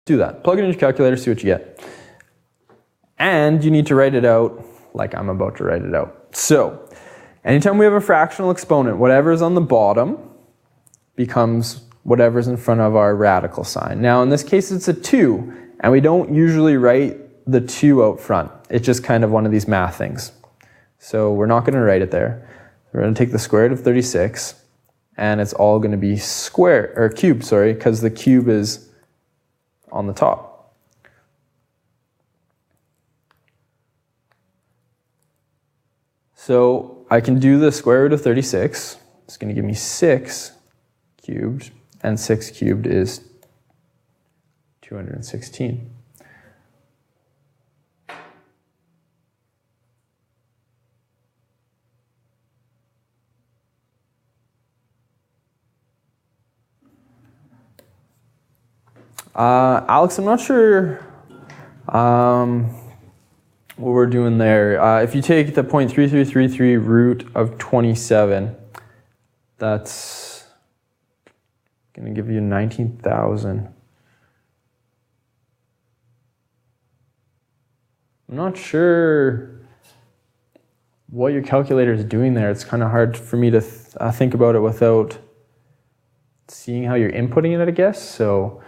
Do that. Plug it into your calculator, see what you get. And you need to write it out like I'm about to write it out. So, anytime we have a fractional exponent, whatever's on the bottom becomes whatever's in front of our radical sign. Now, in this case, it's a 2, and we don't usually write the 2 out front. It's just kind of one of these math things. So we're not going to write it there. We're going to take the square root of 36, and it's all going to be cubed, because the cube is on the top. So I can do the square root of 36. It's going to give me 6 cubed, and 6 cubed is 216. Alex, I'm not sure what we're doing there. If you take the 0.3333 root of 27, that's going to give you 19,000. I'm not sure what your calculator is doing there. It's kind of hard for me to think about it without seeing how you're inputting it, I guess. So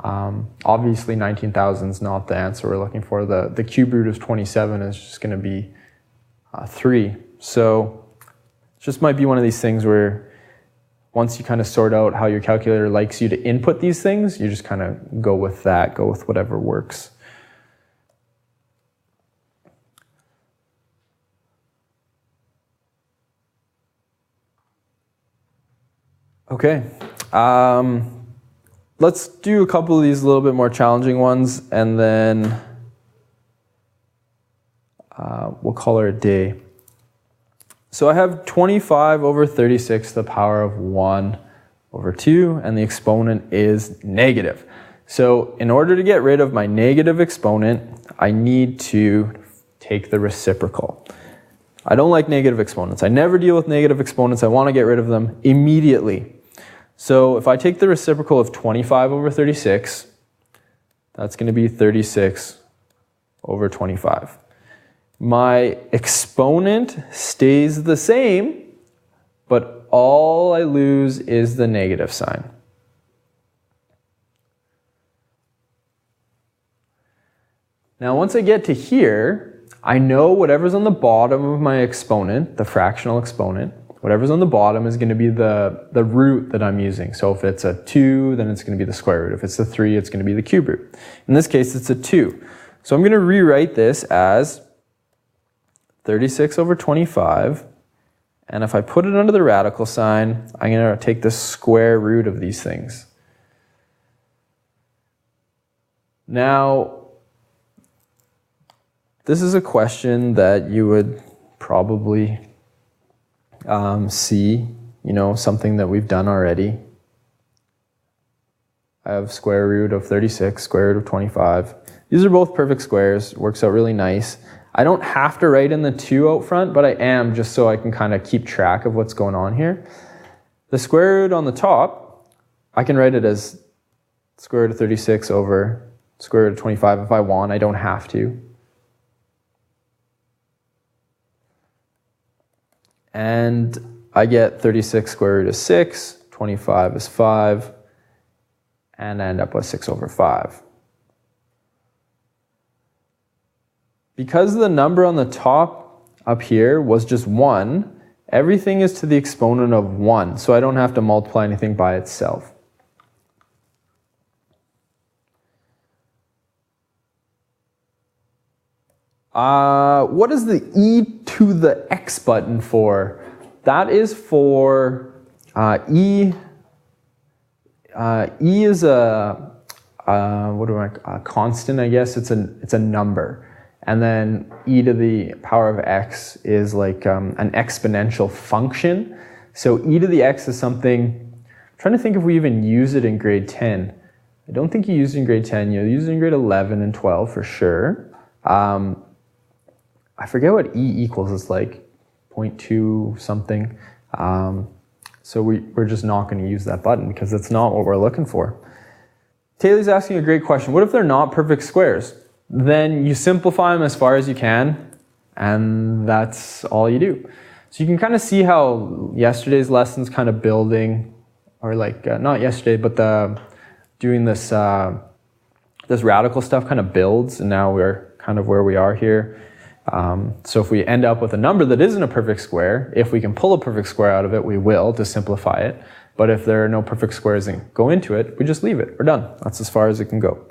obviously 19,000 is not the answer we're looking for. The cube root of 27 is just going to be 3. So it just might be one of these things where once you kind of sort out how your calculator likes you to input these things, you just kind of go with that, go with whatever works. Okay. Let's do a couple of these a little bit more challenging ones, and then we'll call her a day. So I have 25 over 36 to the power of 1 over 2, and the exponent is negative. So in order to get rid of my negative exponent, I need to take the reciprocal. I don't like negative exponents. I never deal with negative exponents. I want to get rid of them immediately. So if I take the reciprocal of 25 over 36, that's going to be 36 over 25. My exponent stays the same, but all I lose is the negative sign. Now once I get to here, I know whatever's on the bottom of my exponent, the fractional exponent, whatever's on the bottom is going to be the root that I'm using. So if it's a 2, then it's going to be the square root. If it's a 3, it's going to be the cube root. In this case, it's a 2. So I'm going to rewrite this as 36 over 25. And if I put it under the radical sign, I'm going to take the square root of these things. Now, this is a question that you would probably see, something that we've done already. I have square root of 36, square root of 25. These are both perfect squares, works out really nice. I don't have to write in the 2 out front, but I am just so I can kind of keep track of what's going on here. The square root on the top, I can write it as square root of 36 over square root of 25 if I want. I don't have to. And I get 36 square root of 6, 25 is 5, and I end up with 6 over 5. Because the number on the top up here was just 1, everything is to the exponent of 1, so I don't have to multiply anything by itself. What is the e to the x button for? That is for e. E is a constant, I guess. It's a number, and then e to the power of x is like an exponential function. So e to the x is something. I'm trying to think if we even use it in grade 10. I don't think you use it in grade 10. You use it in grade 11 and 12 for sure. I forget what e equals. It's like 0.2 something. So we're just not going to use that button because it's not what we're looking for. Taylor's asking a great question. What if they're not perfect squares? Then you simplify them as far as you can, and that's all you do. So you can kind of see how yesterday's lesson's kind of building, or like, not yesterday, but doing this, this radical stuff kind of builds, and now we're kind of where we are here. So if we end up with a number that isn't a perfect square, if we can pull a perfect square out of it, we will to simplify it. But if there are no perfect squares that go into it, we just leave it. We're done. That's as far as it can go.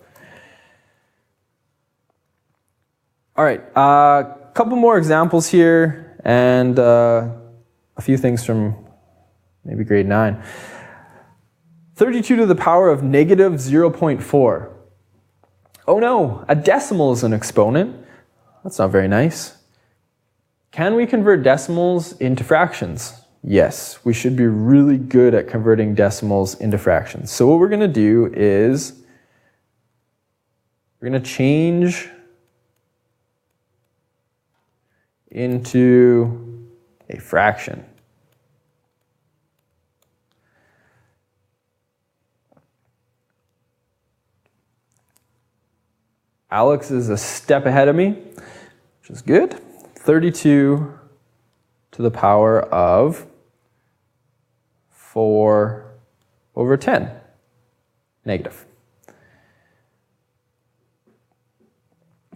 All right, a couple more examples here, and a few things from maybe grade 9. 32 to the power of negative 0.4. Oh no, a decimal is an exponent. That's not very nice. Can we convert decimals into fractions? Yes, we should be really good at converting decimals into fractions. So what we're going to do is we're going to change into a fraction. Alex is a step ahead of me, which is good. 32 to the power of 4 over 10, negative.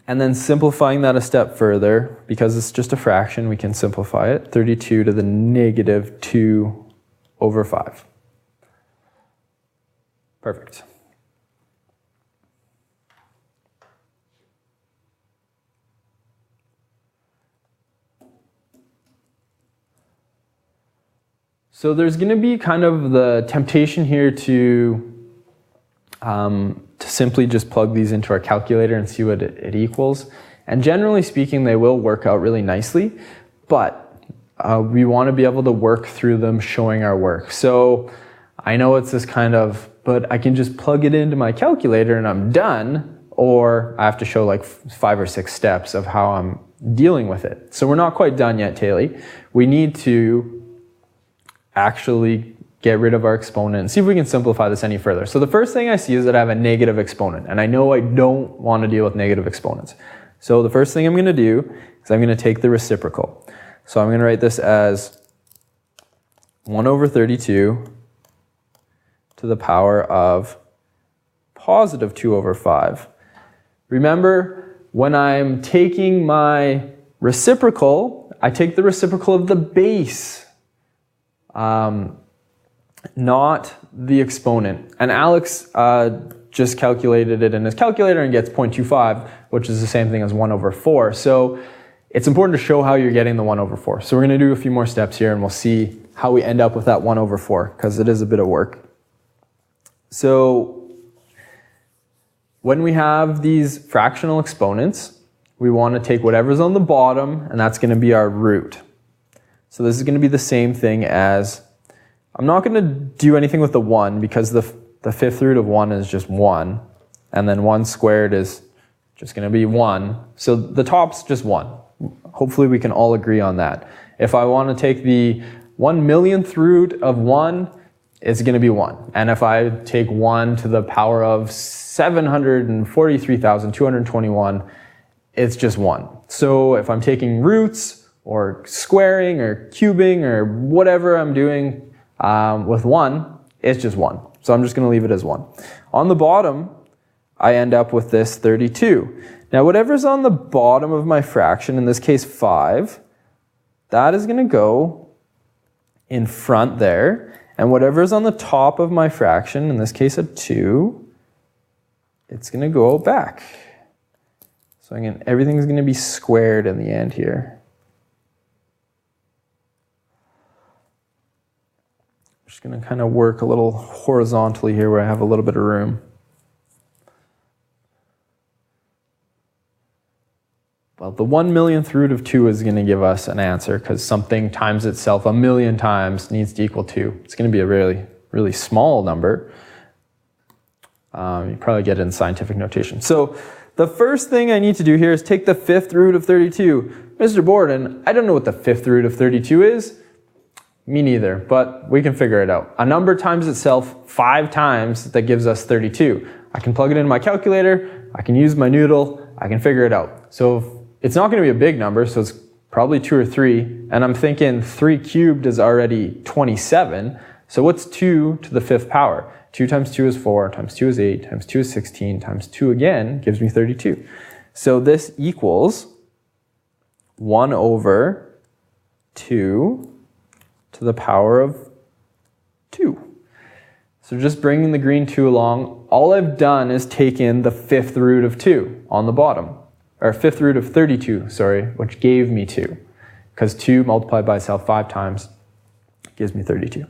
And then simplifying that a step further, because it's just a fraction, we can simplify it. 32 to the negative 2 over 5. Perfect. So there's going to be kind of the temptation here to simply just plug these into our calculator and see what it equals. And generally speaking, they will work out really nicely, but we want to be able to work through them showing our work. So I know it's this kind of, but I can just plug it into my calculator and I'm done, or I have to show like 5 or 6 steps of how I'm dealing with it. So we're not quite done yet, Taylor. We need to actually get rid of our exponent and see if we can simplify this any further. So the first thing I see is that I have a negative exponent, and I know I don't want to deal with negative exponents. So the first thing I'm going to do is I'm going to take the reciprocal. So I'm going to write this as 1 over 32 to the power of positive 2 over 5. Remember, when I'm taking my reciprocal, I take the reciprocal of the base, not the exponent. And Alex just calculated it in his calculator and gets 0.25, which is the same thing as 1 over 4. So it's important to show how you're getting the 1 over 4. So we're going to do a few more steps here and we'll see how we end up with that 1 over 4, because it is a bit of work. So when we have these fractional exponents, we want to take whatever's on the bottom, and that's going to be our root. So this is going to be the same thing as, I'm not going to do anything with the 1 because the fifth root of 1 is just 1. And then 1 squared is just going to be 1. So the top's just 1. Hopefully we can all agree on that. If I want to take the 1,000,000th root of 1, it's going to be 1. And if I take 1 to the power of 743,221, it's just 1. So if I'm taking roots or squaring or cubing or whatever I'm doing with 1, it's just 1. So I'm just going to leave it as 1. On the bottom, I end up with this 32. Now whatever's on the bottom of my fraction, in this case 5, that is going to go in front there. And whatever's on the top of my fraction, in this case a 2, it's going to go back. So again, everything's going to be squared in the end here. I'm just going to kind of work a little horizontally here where I have a little bit of room. Well, the 1,000,000th root of 2 is going to give us an answer, because something times itself 1,000,000 times needs to equal 2. It's going to be a really, really small number. You probably get it in scientific notation. So the first thing I need to do here is take the fifth root of 32. Mr. Borden, I don't know what the fifth root of 32 is. Me neither, but we can figure it out. A number times itself 5 times, that gives us 32. I can plug it into my calculator, I can use my noodle, I can figure it out. So it's not going to be a big number, so it's probably 2 or 3, and I'm thinking 3 cubed is already 27, so what's 2 to the 5th power? 2 times 2 is 4, times 2 is 8, times 2 is 16, times 2 again gives me 32. So this equals 1 over 2 to the power of 2. So just bringing the green 2 along, all I've done is taken the 5th root of 2 on the bottom. Or 5th root of 32, sorry, which gave me 2. Because 2 multiplied by itself 5 times gives me 32.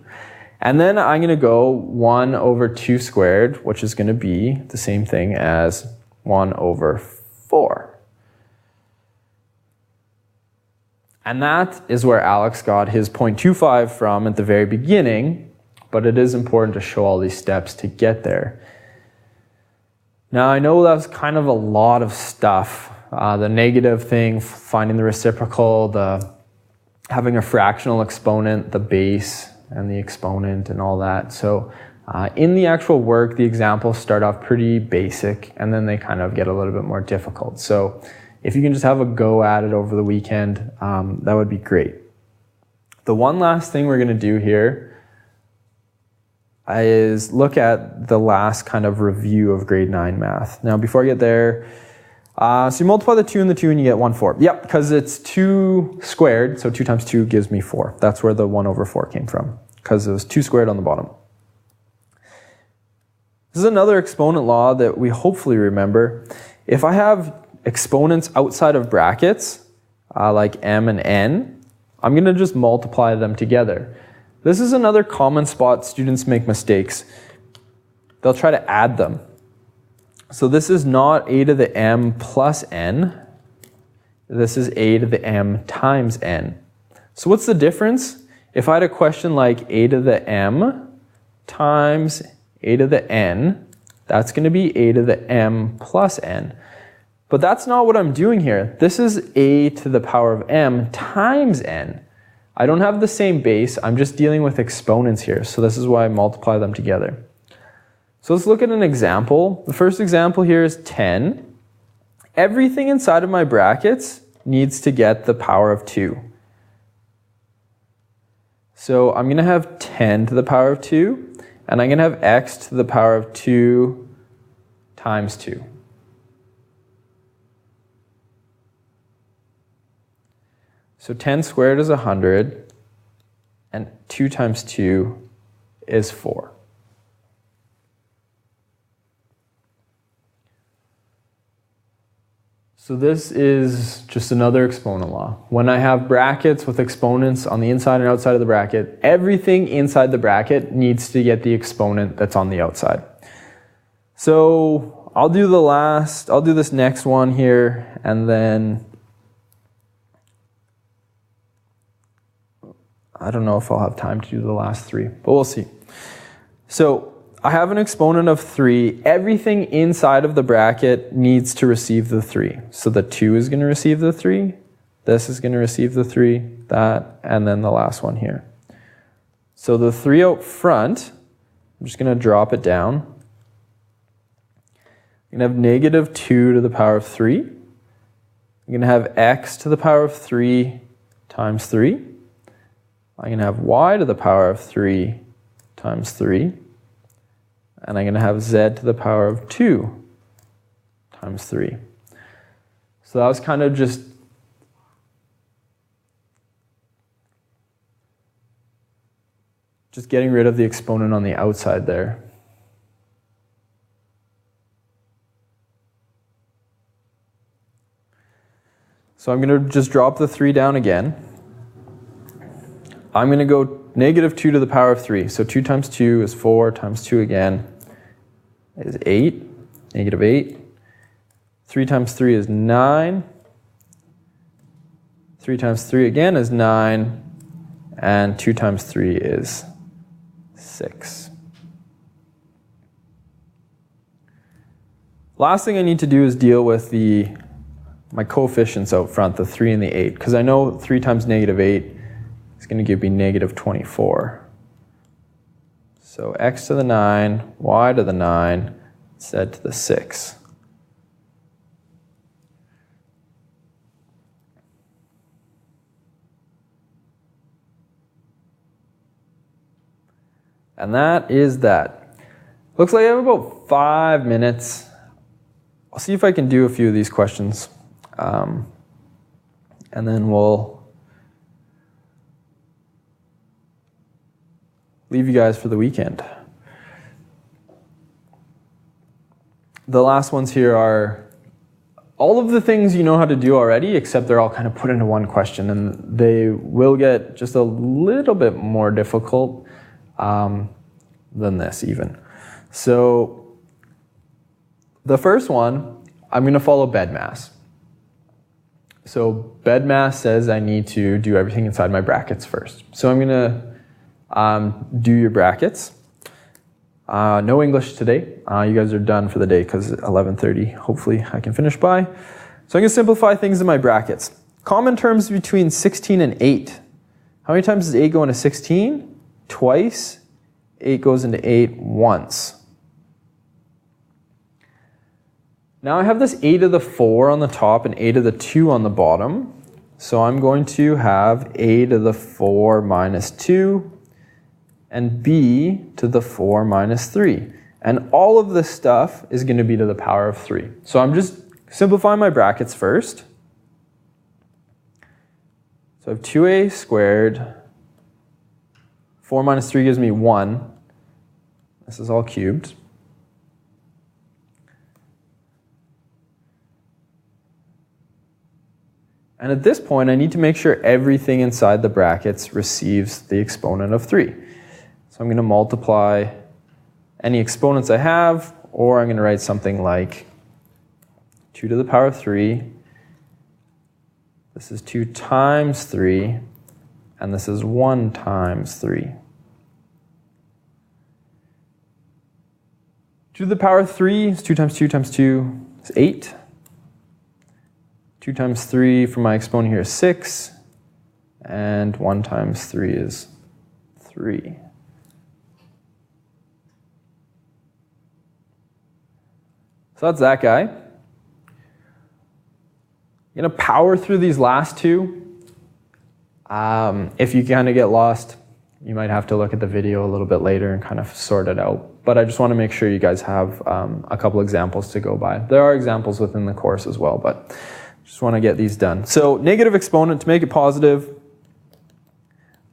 And then I'm going to go 1 over 2 squared, which is going to be the same thing as 1 over 4. And that is where Alex got his 0.25 from at the very beginning, but it is important to show all these steps to get there. Now I know that's kind of a lot of stuff. The negative thing, finding the reciprocal, the having a fractional exponent, the base, and the exponent and all that. So in the actual work, the examples start off pretty basic and then they kind of get a little bit more difficult. So if you can just have a go at it over the weekend, that would be great. The one last thing we're going to do here is look at the last kind of review of grade 9 math. Now before I get there, so you multiply the 2 and the 2 and you get 1/4. Yep, because it's 2 squared, so 2 times 2 gives me 4. That's where the 1 over 4 came from, because it was 2 squared on the bottom. This is another exponent law that we hopefully remember. If I have exponents outside of brackets, like m and n, I'm going to just multiply them together. This is another common spot students make mistakes. They'll try to add them. So this is not a to the m plus n. This is a to the m times n. So what's the difference? If I had a question like a to the m times a to the n, that's going to be a to the m plus n. But that's not what I'm doing here. This is a to the power of m times n. I don't have the same base. I'm just dealing with exponents here. So this is why I multiply them together. So let's look at an example. The first example here is 10. Everything inside of my brackets needs to get the power of 2. So I'm going to have 10 to the power of 2, and I'm going to have x to the power of 2 times 2. So 10 squared is 100, and 2 times 2 is 4. So this is just another exponent law. When I have brackets with exponents on the inside and outside of the bracket, everything inside the bracket needs to get the exponent that's on the outside. So I'll do this next one here, and then I don't know if I'll have time to do the last 3, but we'll see. So I have an exponent of 3. Everything inside of the bracket needs to receive the 3. So the 2 is going to receive the 3. This is going to receive the 3, that, and then the last one here. So the 3 out front, I'm just going to drop it down. I'm going to have negative 2 to the power of 3. I'm going to have x to the power of 3 times 3. I'm going to have y to the power of 3 times 3. And I'm going to have z to the power of 2 times 3. So that was kind of just getting rid of the exponent on the outside there. So I'm going to just drop the 3 down again. I'm going to go negative 2 to the power of 3. So 2 times 2 is 4 times 2 again is 8, negative 8. 3 times 3 is 9. 3 times 3 again is 9. And 2 times 3 is 6. Last thing I need to do is deal with my coefficients out front, the 3 and the 8, because I know 3 times negative 8 is going to give me negative 24. So x to the 9, y to the 9, instead to the 6. And that is that. Looks like I have about 5 minutes. I'll see if I can do a few of these questions. And then we'll leave you guys for the weekend. The last ones here are all of the things you know how to do already, except they're all kind of put into one question, and they will get just a little bit more difficult than this even. So the first one, I'm going to follow BEDMAS. So BEDMAS says I need to do everything inside my brackets first. So I'm going to do your brackets. No English today. You guys are done for the day because 11:30, hopefully I can finish by. So I'm going to simplify things in my brackets. Common terms between 16 and 8. How many times does 8 go into 16? Twice. 8 goes into 8 once. Now I have this a to the 4 on the top and a to the 2 on the bottom. So I'm going to have a to the 4 minus 2 and b to the 4 minus 3. And all of this stuff is going to be to the power of 3. So I'm just simplifying my brackets first. So I have 2a squared. 4 minus 3 gives me 1. This is all cubed. And at this point, I need to make sure everything inside the brackets receives the exponent of 3. So I'm going to multiply any exponents I have, or I'm going to write something like 2 to the power of 3. This is 2 times 3, and this is 1 times 3. 2 to the power of 3 is 2 times 2 times 2 is 8. 2 times 3 for my exponent here is 6, and 1 times 3 is 3. So that's that guy. I'm going to power through these last two. If you kind of get lost, you might have to look at the video a little bit later and kind of sort it out. But I just want to make sure you guys have a couple examples to go by. There are examples within the course as well, but just want to get these done. So negative exponent, to make it positive,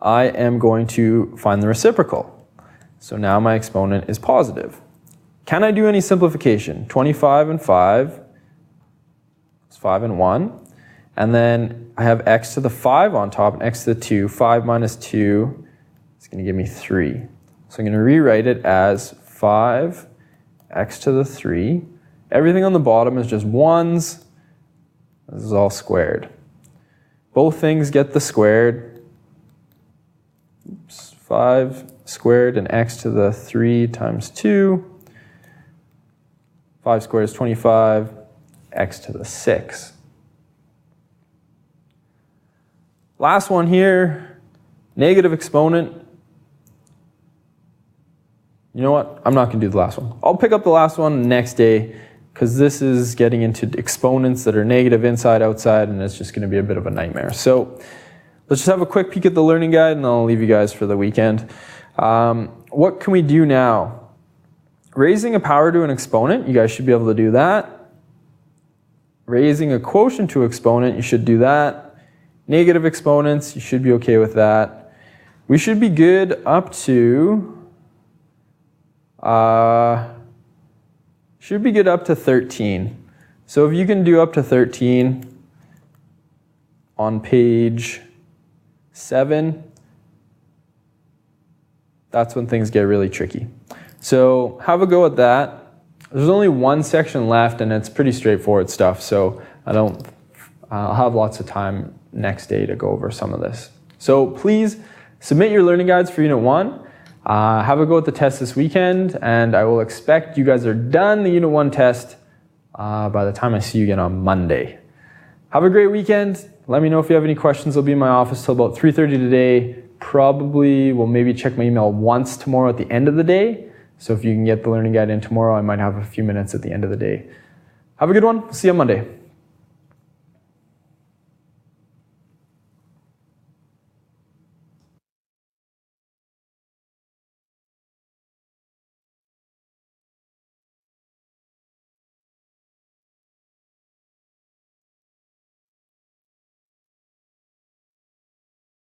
I am going to find the reciprocal. So now my exponent is positive. Can I do any simplification? 25 and 5 is 5 and 1. And then I have x to the 5 on top and x to the 2. 5 minus 2 is going to give me 3. So I'm going to rewrite it as 5 x to the 3. Everything on the bottom is just 1s. This is all squared. Both things get the squared. Oops, 5 squared and x to the 3 times 2. 5 squared is 25, x to the 6. Last one here, negative exponent. You know what? I'm not going to do the last one. I'll pick up the last one next day, because this is getting into exponents that are negative inside, outside, and it's just going to be a bit of a nightmare. So let's just have a quick peek at the learning guide, and I'll leave you guys for the weekend. What can we do now? Raising a power to an exponent, you guys should be able to do that. Raising a quotient to exponent, you should do that. Negative exponents, you should be okay with that. We should be good up to 13. So if you can do up to 13 on page 7, that's when things get really tricky. So have a go at that. There's only one section left, and it's pretty straightforward stuff, so I'll have lots of time next day to go over some of this. So please submit your learning guides for Unit 1. Have a go at the test this weekend, and I will expect you guys are done the Unit 1 test by the time I see you again on Monday. Have a great weekend. Let me know if you have any questions. I'll be in my office till about 3:30 today. Probably will maybe check my email once tomorrow at the end of the day. So if you can get the learning guide in tomorrow, I might have a few minutes at the end of the day. Have a good one. See you on Monday.